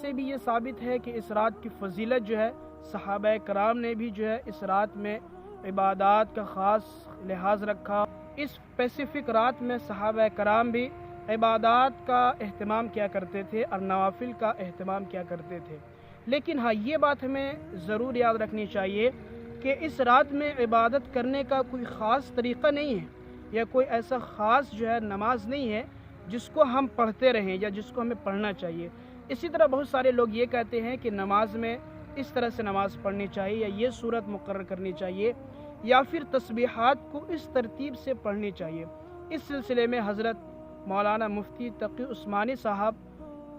سے بھی یہ ثابت ہے کہ اس رات کی فضیلت جو ہے، صحابہ کرام نے بھی جو ہے اس رات میں عبادات کا خاص لحاظ رکھا۔ اس اسپیسیفک رات میں صحابہ کرام بھی عبادات کا اہتمام کیا کرتے تھے اور نوافل کا اہتمام کیا کرتے تھے۔ لیکن ہاں، یہ بات ہمیں ضرور یاد رکھنی چاہیے کہ اس رات میں عبادت کرنے کا کوئی خاص طریقہ نہیں ہے، یا کوئی ایسا خاص جو ہے نماز نہیں ہے جس کو ہم پڑھتے رہیں یا جس کو ہمیں پڑھنا چاہیے۔ اسی طرح بہت سارے لوگ یہ کہتے ہیں کہ نماز میں اس طرح سے نماز پڑھنی چاہیے، یا یہ صورت مقرر کرنی چاہیے، یا پھر تسبیحات کو اس ترتیب سے پڑھنی چاہیے۔ اس سلسلے میں حضرت مولانا مفتی تقی عثمانی صاحب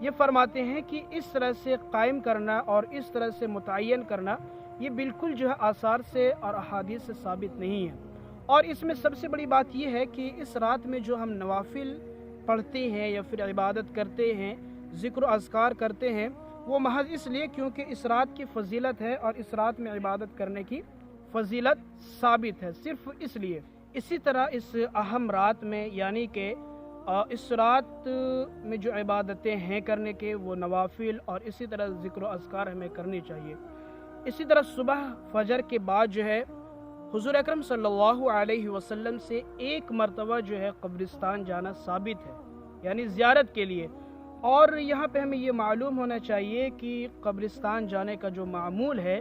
یہ فرماتے ہیں کہ اس طرح سے قائم کرنا اور اس طرح سے متعین کرنا یہ بالکل جو ہے آثار سے اور احادیث سے ثابت نہیں ہے۔ اور اس میں سب سے بڑی بات یہ ہے کہ اس رات میں جو ہم نوافل پڑھتے ہیں یا پھر عبادت کرتے ہیں، ذکر و اذکار کرتے ہیں، وہ محض اس لیے کیونکہ اس رات کی فضیلت ہے اور اس رات میں عبادت کرنے کی فضیلت ثابت ہے، صرف اس لیے۔ اسی طرح اس اہم رات میں، یعنی کہ اس رات میں جو عبادتیں ہیں کرنے کے، وہ نوافل اور اسی طرح ذکر و اذکار ہمیں کرنی چاہیے۔ اسی طرح صبح فجر کے بعد جو ہے حضور اکرم صلی اللہ علیہ وسلم سے ایک مرتبہ جو ہے قبرستان جانا ثابت ہے، یعنی زیارت کے لیے۔ اور یہاں پہ ہمیں یہ معلوم ہونا چاہیے کہ قبرستان جانے کا جو معمول ہے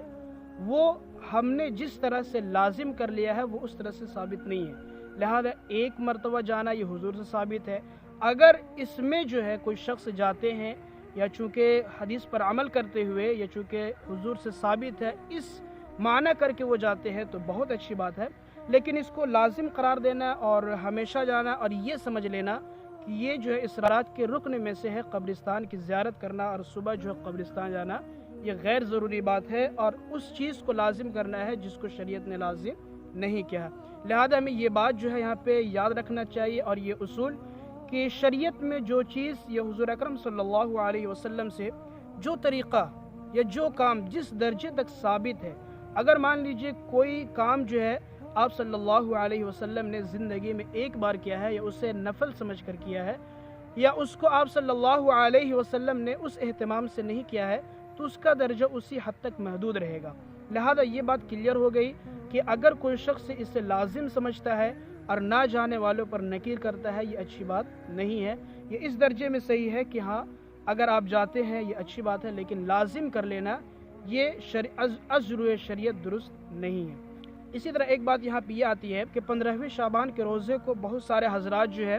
وہ ہم نے جس طرح سے لازم کر لیا ہے وہ اس طرح سے ثابت نہیں ہے، لہذا ایک مرتبہ جانا یہ حضور سے ثابت ہے۔ اگر اس میں جو ہے کوئی شخص جاتے ہیں، یا چونکہ حدیث پر عمل کرتے ہوئے، یا چونکہ حضور سے ثابت ہے اس معنی کر کے وہ جاتے ہیں، تو بہت اچھی بات ہے۔ لیکن اس کو لازم قرار دینا اور ہمیشہ جانا اور یہ سمجھ لینا کہ یہ جو ہے اس رات کے رکن میں سے ہے قبرستان کی زیارت کرنا اور صبح جو ہے قبرستان جانا، یہ غیر ضروری بات ہے اور اس چیز کو لازم کرنا ہے جس کو شریعت نے لازم نہیں کیا۔ لہذا ہمیں یہ بات جو ہے یہاں پہ یاد رکھنا چاہیے، اور یہ اصول کہ شریعت میں جو چیز یا حضور اکرم صلی اللہ علیہ وسلم سے جو طریقہ یا جو کام جس درجے تک ثابت ہے، اگر مان لیجئے کوئی کام جو ہے آپ صلی اللہ علیہ وسلم نے زندگی میں ایک بار کیا ہے، یا اسے نفل سمجھ کر کیا ہے، یا اس کو آپ صلی اللہ علیہ وسلم نے اس اہتمام سے نہیں کیا ہے، تو اس کا درجہ اسی حد تک محدود رہے گا۔ لہذا یہ بات کلیئر ہو گئی کہ اگر کوئی شخص اسے لازم سمجھتا ہے اور نہ جانے والوں پر نکیر کرتا ہے، یہ اچھی بات نہیں ہے۔ یہ اس درجے میں صحیح ہے کہ ہاں اگر آپ جاتے ہیں یہ اچھی بات ہے، لیکن لازم کر لینا یہ ازروع شریعت درست نہیں ہے۔ اسی طرح ایک بات یہاں پہ یہ آتی ہے کہ 15ویں شعبان کے روزے کو بہت سارے حضرات جو ہے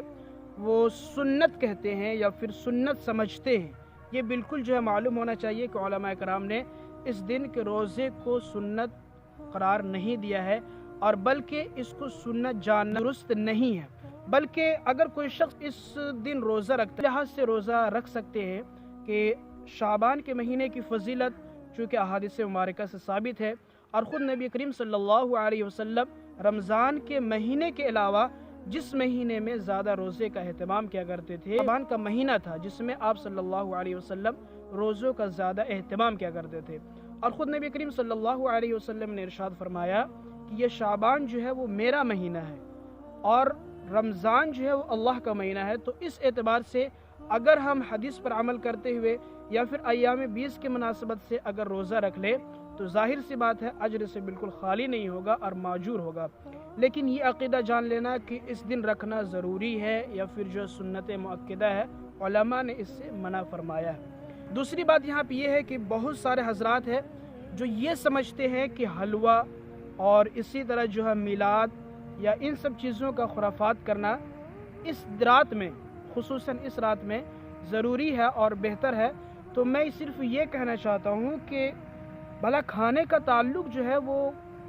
وہ سنت کہتے ہیں یا پھر سنت سمجھتے ہیں۔ یہ بالکل جو ہے معلوم ہونا چاہیے کہ علماء کرام نے اس دن کے روزے کو سنت قرار نہیں دیا ہے، اور بلکہ اس کو سنت جاننا درست نہیں ہے۔ بلکہ اگر کوئی شخص اس دن روزہ رکھتا ہے، لحاظ سے روزہ رکھ سکتے ہیں کہ شعبان کے مہینے کی فضیلت چونکہ احادیث مبارکہ سے ثابت ہے، اور خود نبی کریم صلی اللہ علیہ وسلم رمضان کے مہینے کے علاوہ جس مہینے میں زیادہ روزے کا اہتمام کیا کرتے تھے، شعبان کا مہینہ تھا جس میں آپ صلی اللہ علیہ وسلم روزوں کا زیادہ اہتمام کیا کرتے تھے۔ اور خود نبی کریم صلی اللہ علیہ وسلم نے ارشاد فرمایا کہ یہ شعبان جو ہے وہ میرا مہینہ ہے اور رمضان جو ہے وہ اللہ کا مہینہ ہے۔ تو اس اعتبار سے اگر ہم حدیث پر عمل کرتے ہوئے یا پھر ایام 20 کی مناسبت سے اگر روزہ رکھ لے تو ظاہر سی بات ہے اجر سے بالکل خالی نہیں ہوگا اور معجور ہوگا۔ لیکن یہ عقیدہ جان لینا کہ اس دن رکھنا ضروری ہے یا پھر جو سنت مؤکدہ ہے، علماء نے اس سے منع فرمایا ہے۔ دوسری بات یہاں پہ یہ ہے کہ بہت سارے حضرات ہیں جو یہ سمجھتے ہیں کہ حلوہ اور اسی طرح جو ہے میلاد یا ان سب چیزوں کا خرافات کرنا اس رات میں، خصوصاً اس رات میں ضروری ہے اور بہتر ہے۔ تو میں صرف یہ کہنا چاہتا ہوں کہ بھلا کھانے کا تعلق جو ہے وہ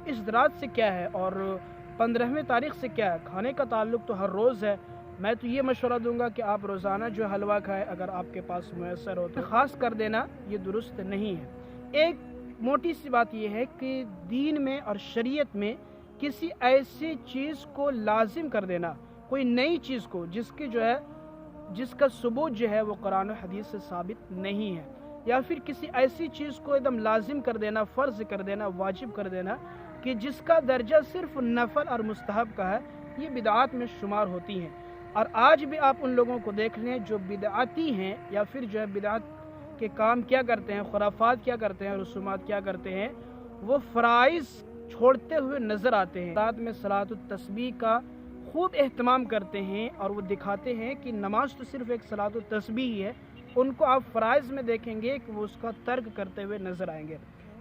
اس رات سے کیا ہے اور 15ویں تاریخ سے کیا ہے؟ کھانے کا تعلق تو ہر روز ہے۔ میں تو یہ مشورہ دوں گا کہ آپ روزانہ جو حلوہ کھائے اگر آپ کے پاس میسر ہو تو، خاص کر دینا یہ درست نہیں ہے۔ ایک موٹی سی بات یہ ہے کہ دین میں اور شریعت میں کسی ایسی چیز کو لازم کر دینا، کوئی نئی چیز کو جس کا ثبوت جو ہے وہ قرآن و حدیث سے ثابت نہیں ہے، یا پھر کسی ایسی چیز کو ایک دم لازم کر دینا، فرض کر دینا، واجب کر دینا کہ جس کا درجہ صرف نفل اور مستحب کا ہے، یہ بدعات میں شمار ہوتی ہیں۔ اور آج بھی آپ ان لوگوں کو دیکھ لیں جو بدعتی ہیں یا پھر جو ہے بدعت کے کام کیا کرتے ہیں، خرافات کیا کرتے ہیں، رسومات کیا کرتے ہیں، وہ فرائض چھوڑتے ہوئے نظر آتے ہیں۔ رات میں صلاۃ التسبیح کا خوب اہتمام کرتے ہیں اور وہ دکھاتے ہیں کہ نماز تو صرف ایک صلاۃ التسبیح ہی ہے، ان کو آپ فرائض میں دیکھیں گے کہ وہ اس کا ترک کرتے ہوئے نظر آئیں گے۔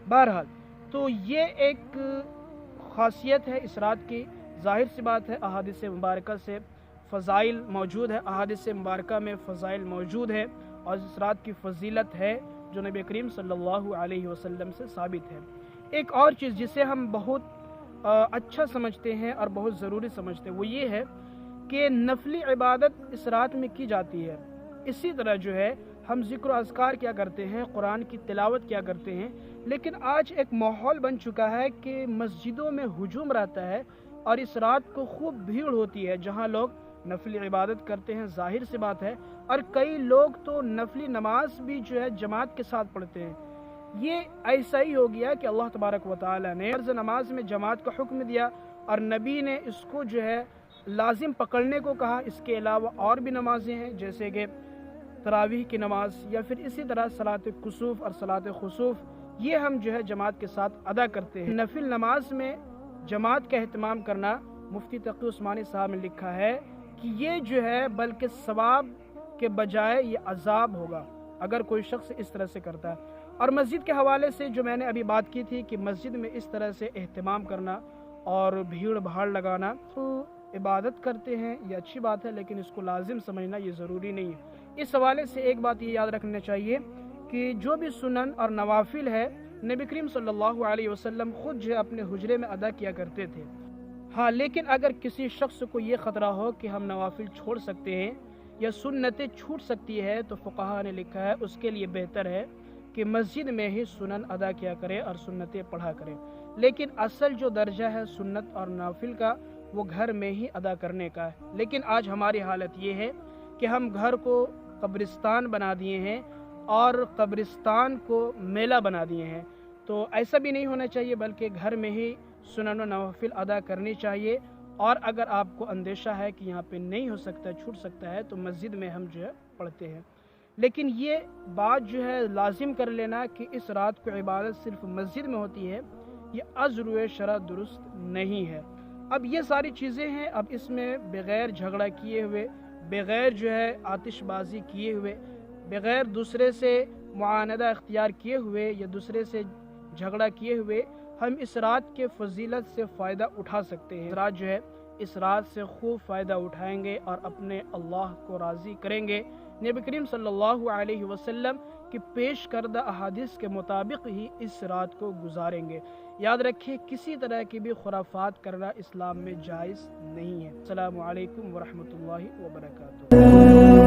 بہرحال تو یہ ایک خاصیت ہے اس رات کی، ظاہر سی بات ہے احادیث مبارکہ سے فضائل موجود ہے، احادیث مبارکہ میں فضائل موجود ہے اور اس رات کی فضیلت ہے جو نبی کریم صلی اللہ علیہ وسلم سے ثابت ہے۔ ایک اور چیز جسے ہم بہت اچھا سمجھتے ہیں اور بہت ضروری سمجھتے ہیں وہ یہ ہے کہ نفلی عبادت اس رات میں کی جاتی ہے۔ اسی طرح جو ہے ہم ذکر و اذکار کیا کرتے ہیں، قرآن کی تلاوت کیا کرتے ہیں، لیکن آج ایک ماحول بن چکا ہے کہ مسجدوں میں ہجوم رہتا ہے اور اس رات کو خوب بھیڑ ہوتی ہے جہاں لوگ نفلی عبادت کرتے ہیں، ظاہر سی بات ہے، اور کئی لوگ تو نفلی نماز بھی جو ہے جماعت کے ساتھ پڑھتے ہیں۔ یہ ایسا ہی ہو گیا کہ اللہ تبارک و تعالی نے فرض نماز میں جماعت کا حکم دیا اور نبی نے اس کو جو ہے لازم پکڑنے کو کہا۔ اس کے علاوہ اور بھی نمازیں ہیں جیسے کہ تراویح کی نماز یا پھر اسی طرح صلاۃ کسوف اور صلاۃ خسوف، یہ ہم جو ہے جماعت کے ساتھ ادا کرتے ہیں۔ نفل نماز میں جماعت کا اہتمام کرنا، مفتی تقی عثمانی صاحب نے لکھا ہے کہ یہ جو ہے بلکہ ثواب کے بجائے یہ عذاب ہوگا اگر کوئی شخص اس طرح سے کرتا ہے۔ اور مسجد کے حوالے سے جو میں نے ابھی بات کی تھی کہ مسجد میں اس طرح سے اہتمام کرنا اور بھیڑ بھاڑ لگانا، تو عبادت کرتے ہیں یہ اچھی بات ہے لیکن اس کو لازم سمجھنا یہ ضروری نہیں ہے۔ اس حوالے سے ایک بات یہ یاد رکھنا چاہیے کہ جو بھی سنن اور نوافل ہے نبی کریم صلی اللہ علیہ وسلم خود جو اپنے حجرے میں ادا کیا کرتے تھے۔ ہاں، لیکن اگر کسی شخص کو یہ خطرہ ہو کہ ہم نوافل چھوڑ سکتے ہیں یا سنتیں چھوٹ سکتی ہے تو فقہا نے لکھا ہے اس کے لیے بہتر ہے کہ مسجد میں ہی سنن ادا کیا کرے اور سنتیں پڑھا کرے، لیکن اصل جو درجہ ہے سنت اور نوافل کا وہ گھر میں ہی ادا کرنے کا ہے۔ لیکن آج ہماری حالت یہ ہے کہ ہم گھر کو قبرستان بنا دیے ہیں اور قبرستان کو میلہ بنا دیے ہیں، تو ایسا بھی نہیں ہونا چاہیے، بلکہ گھر میں ہی سنن و نوافل ادا کرنی چاہیے۔ اور اگر آپ کو اندیشہ ہے کہ یہاں پہ نہیں ہو سکتا، چھوٹ سکتا ہے، تو مسجد میں ہم جو ہے پڑھتے ہیں۔ لیکن یہ بات جو ہے لازم کر لینا کہ اس رات کو عبادت صرف مسجد میں ہوتی ہے، یہ از روئے شرع درست نہیں ہے۔ اب یہ ساری چیزیں ہیں، اب اس میں بغیر جھگڑا کیے ہوئے، بغیر جو ہے آتش بازی کیے ہوئے، بغیر دوسرے سے معاندہ اختیار کیے ہوئے یا دوسرے سے جھگڑا کیے ہوئے ہم اس رات کے فضیلت سے فائدہ اٹھا سکتے ہیں۔ رات جو ہے اس رات سے خوب فائدہ اٹھائیں گے اور اپنے اللہ کو راضی کریں گے۔ نبی کریم صلی اللہ علیہ وسلم کی پیش کردہ احادیث کے مطابق ہی اس رات کو گزاریں گے۔ یاد رکھیں کسی طرح کی بھی خرافات کرنا اسلام میں جائز نہیں ہے۔ السلام علیکم ورحمۃ اللہ وبرکاتہ۔